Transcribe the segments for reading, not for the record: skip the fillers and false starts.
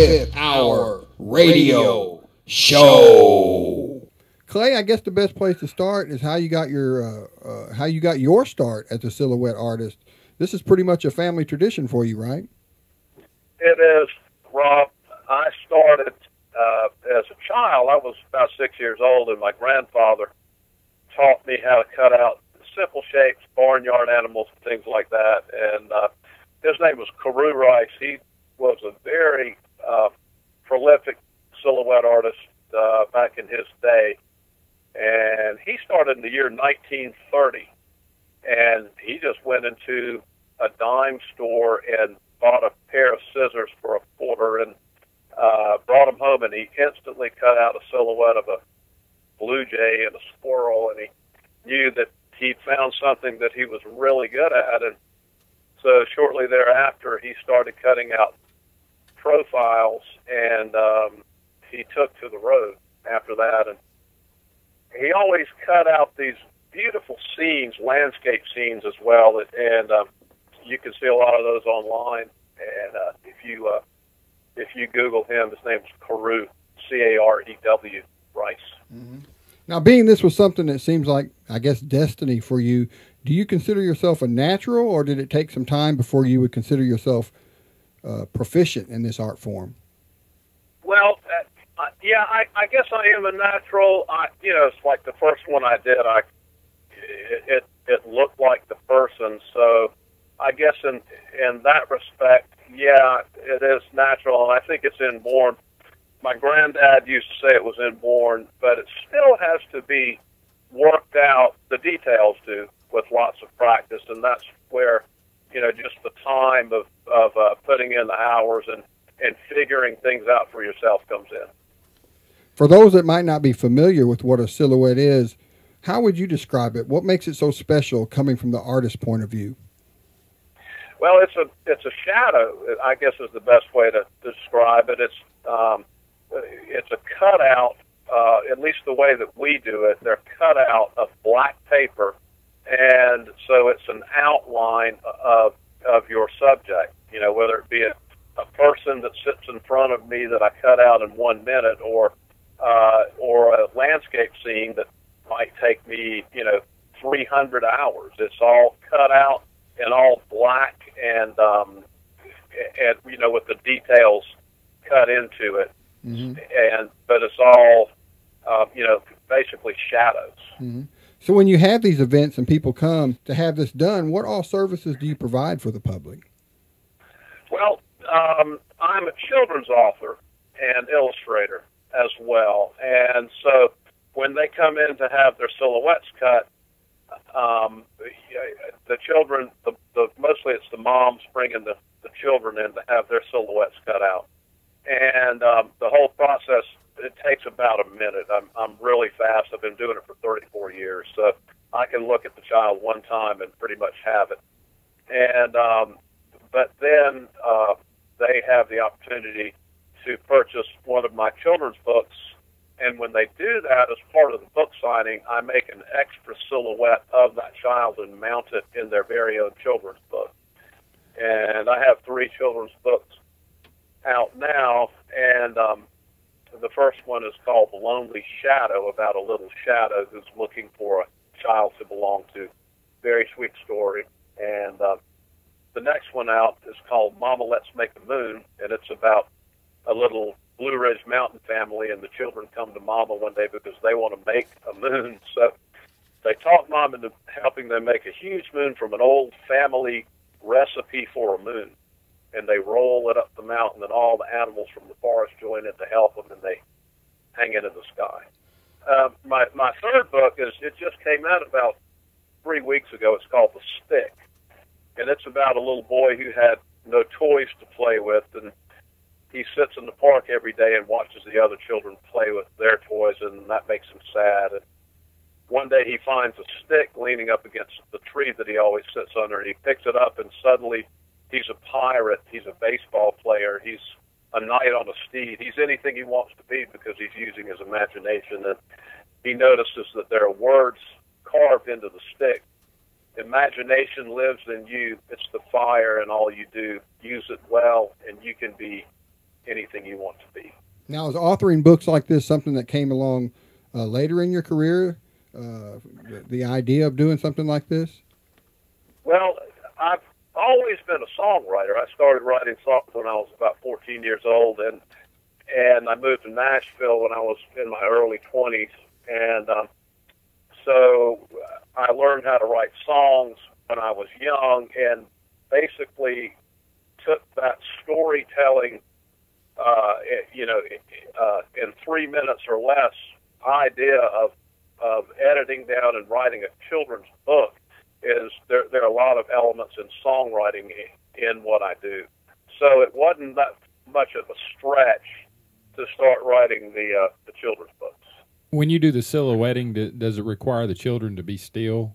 Fifth Hour Radio Show. Clay, I guess the best place to start is how you got your start as a silhouette artist. This is pretty much a family tradition for you, right? It is, Rob. I started as a child. I was about 6 years old, and my grandfather taught me how to cut out simple shapes, barnyard animals, and things like that. And his name was Carew Rice. He was a very prolific silhouette artist back in his day. And he started in the year 1930. And he just went into a dime store and bought a pair of scissors for $0.25 and brought them home, and he instantly cut out a silhouette of a blue jay and a squirrel, and he knew that he'd found something that he was really good at. And so shortly thereafter, he started cutting out profiles, and he took to the road after that. And he always cut out these beautiful scenes, landscape scenes as well, and you can see a lot of those online. And if you Google him, his name's Carew, C-A-R-E-W, Rice. Mm-hmm. Now, being this was something that seems like, I guess, destiny for you, do you consider yourself a natural, or did it take some time before you would consider yourself proficient in this art form? Well, yeah, I guess I am a natural. It's like the first one I did, it looked like the person. So I guess in that respect, yeah, it is natural, and I think it's inborn. My granddad used to say it was inborn, but it still has to be worked out, the details do, with lots of practice, and that's where, just the time of putting in the hours and figuring things out for yourself comes in. For those that might not be familiar with what a silhouette is, how would you describe it? What makes it so special coming from the artist's point of view? Well, it's a shadow, I guess, is the best way to describe it. It's a cutout, at least the way that we do it. They're cut out of black paper, and so it's an outline of your subject. Whether it be a person that sits in front of me that I cut out in 1 minute, or a landscape scene that might take me, 300 hours. It's all cut out in all black and with the details cut into it. Mm-hmm. But it's all, basically shadows. Mm-hmm. So when you have these events and people come to have this done, what all services do you provide for the public? Well, I'm a children's author and illustrator as well. And so when they come in to have their silhouettes cut, the children, mostly it's the moms bringing the children in to have their silhouettes cut out. And the whole process, it takes about a minute. I'm really fast. I've been doing it for 34 years, so I can look at the child one time and pretty much have it. And but then they have the opportunity to purchase one of my children's books, and when they do that, as part of the book signing, I make an extra silhouette of that child and mount it in their very own children's book. And I have 3 children's books out now, and the first one is called The Lonely Shadow, about a little shadow who's looking for a child to belong to. Very sweet story. And the next one out is called Mama Let's Make a Moon, and it's about a little Blue Ridge Mountain family, and the children come to Mama one day because they want to make a moon. So they talk Mom into helping them make a huge moon from an old family recipe for a moon. And they roll it up the mountain, and all the animals from the forest join in to help them, and they hang it in the sky. My third book it just came out about 3 weeks ago. It's called The Stick, and it's about a little boy who had no toys to play with, and he sits in the park every day and watches the other children play with their toys, and that makes him sad. And one day he finds a stick leaning up against the tree that he always sits under, and he picks it up, and suddenly he's a pirate, he's a baseball player, he's a knight on a steed. He's anything he wants to be because he's using his imagination. And he notices that there are words carved into the stick. Imagination lives in you. It's the fire, and all you do, use it well, and you can be anything you want to be. Now, is authoring books like this something that came along later in your career? The idea of doing something like this? Well, I've always been a songwriter. I started writing songs when I was about 14 years old, and I moved to Nashville when I was in my early 20s, and so I learned how to write songs when I was young, and basically took that storytelling, in 3 minutes or less idea of editing down and writing a children's book. Is there are a lot of elements in songwriting in what I do. So it wasn't that much of a stretch to start writing the children's books. When you do the silhouetting, does it require the children to be still?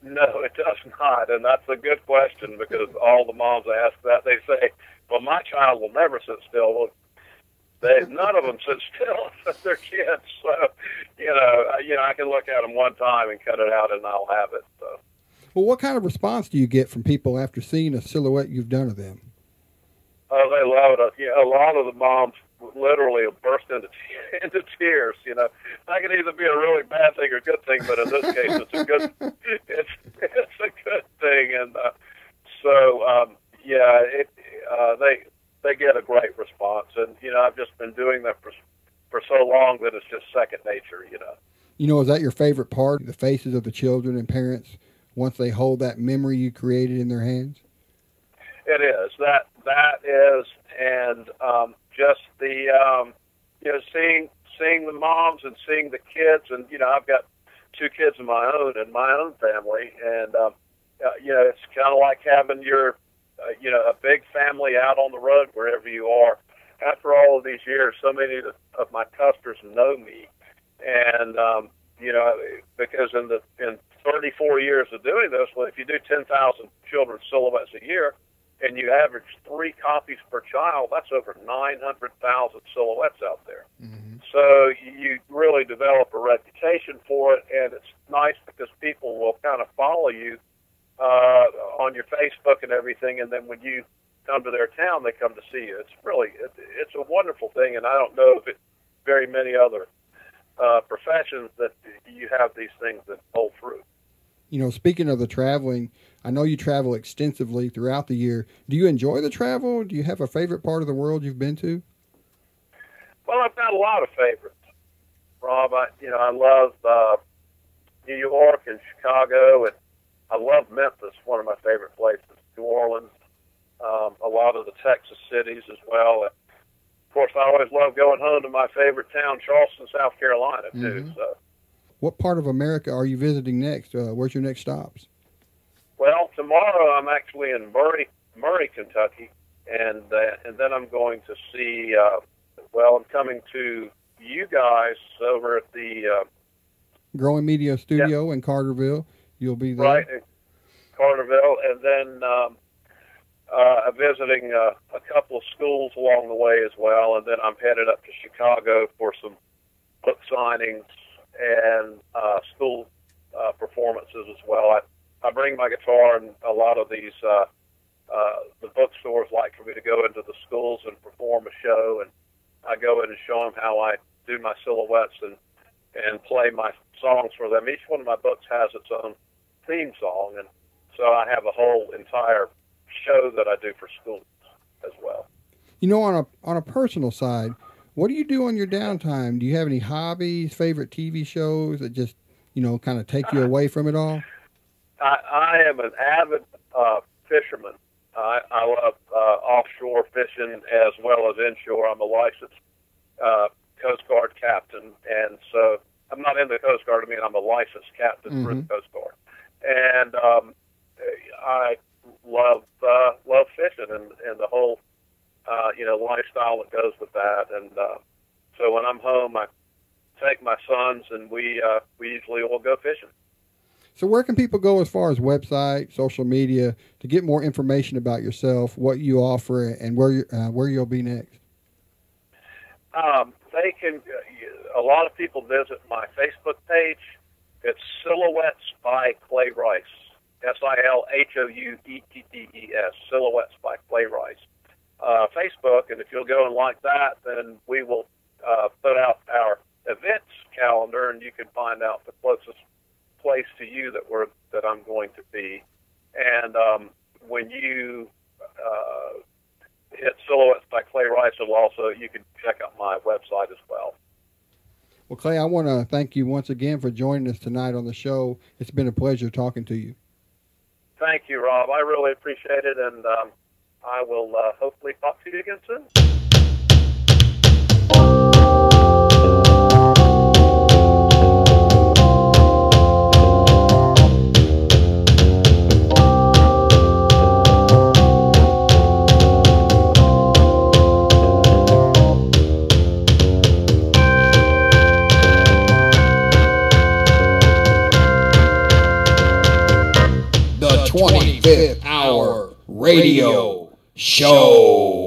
No, it does not, and that's a good question, because all the moms ask that. They say, well, my child will never sit still. Well, none of them sit still except their kids. So, I can look at them one time and cut it out, and I'll have it. So. Well, what kind of response do you get from people after seeing a silhouette you've done of them? Oh, they love it. A lot of the moms literally burst into tears. That can either be a really bad thing or a good thing, but in this case, it's a good thing. And they get a great response. And I've just been doing that for so long that it's just second nature. Is that your favorite part? The faces of the children and parents once they hold that memory you created in their hands. It is. That is, and just the seeing the moms and seeing the kids, and I've got 2 kids of my own in my own family, and it's kind of like having your a big family out on the road wherever you are. After all of these years, so many of my customers know me, and because in 34 years of doing this, well, if you do 10,000 children's silhouettes a year, and you average 3 copies per child, that's over 900,000 silhouettes out there. Mm-hmm. So you really develop a reputation for it, and it's nice because people will kind of follow you on your Facebook and everything, and then when you come to their town, they come to see you. It's a wonderful thing, and I don't know if very many other professions that you have these things that hold true. Speaking of the traveling, I know you travel extensively throughout the year. Do you enjoy the travel? Do you have a favorite part of the world you've been to? Well, I've got a lot of favorites, Rob. I love New York and Chicago, and I love Memphis, one of my favorite places. New Orleans, a lot of the Texas cities as well. And of course, I always love going home to my favorite town, Charleston, South Carolina, too. Mm-hmm. So. What part of America are you visiting next? Where's your next stops? Well, tomorrow I'm actually in Murray, Kentucky, and then I'm going to see. I'm coming to you guys over at the Growing Media Studio in Carterville. You'll be there, right? In Carterville, and then visiting a couple of schools along the way as well, and then I'm headed up to Chicago for some book signings and school performances as well. I bring my guitar, and a lot of these the bookstores like for me to go into the schools and perform a show, and I go in and show them how I do my silhouettes and play my songs for them. Each one of my books has its own theme song, and so I have a whole entire show that I do for schools as well. On a personal side, what do you do on your downtime? Do you have any hobbies, favorite TV shows that just, kind of take you away from it all? I am an avid fisherman. I love offshore fishing as well as inshore. I'm a licensed Coast Guard captain, and so I'm not in the Coast Guard. I'm a licensed captain through the Coast Guard, and I love fishing and the whole lifestyle that goes with that. And so when I'm home, I take my sons, and we usually will go fishing. So where can people go as far as website, social media, to get more information about yourself, what you offer, and where you'll be next? They can. A lot of people visit my Facebook page. It's Silhouettes by Clay Rice. SILHOUETTES. Silhouettes by Clay Rice. Facebook, and if you'll go and like that, then we will put out our events calendar, and you can find out the closest place to you that I'm going to be. And when you hit Silhouettes by Clay Rice, you can check out my website as well. Well, Clay, I want to thank you once again for joining us tonight on the show. It's been a pleasure talking to you. Thank you, Rob. I really appreciate it, and I will hopefully talk to you again soon. The 25th Hour Radio Show.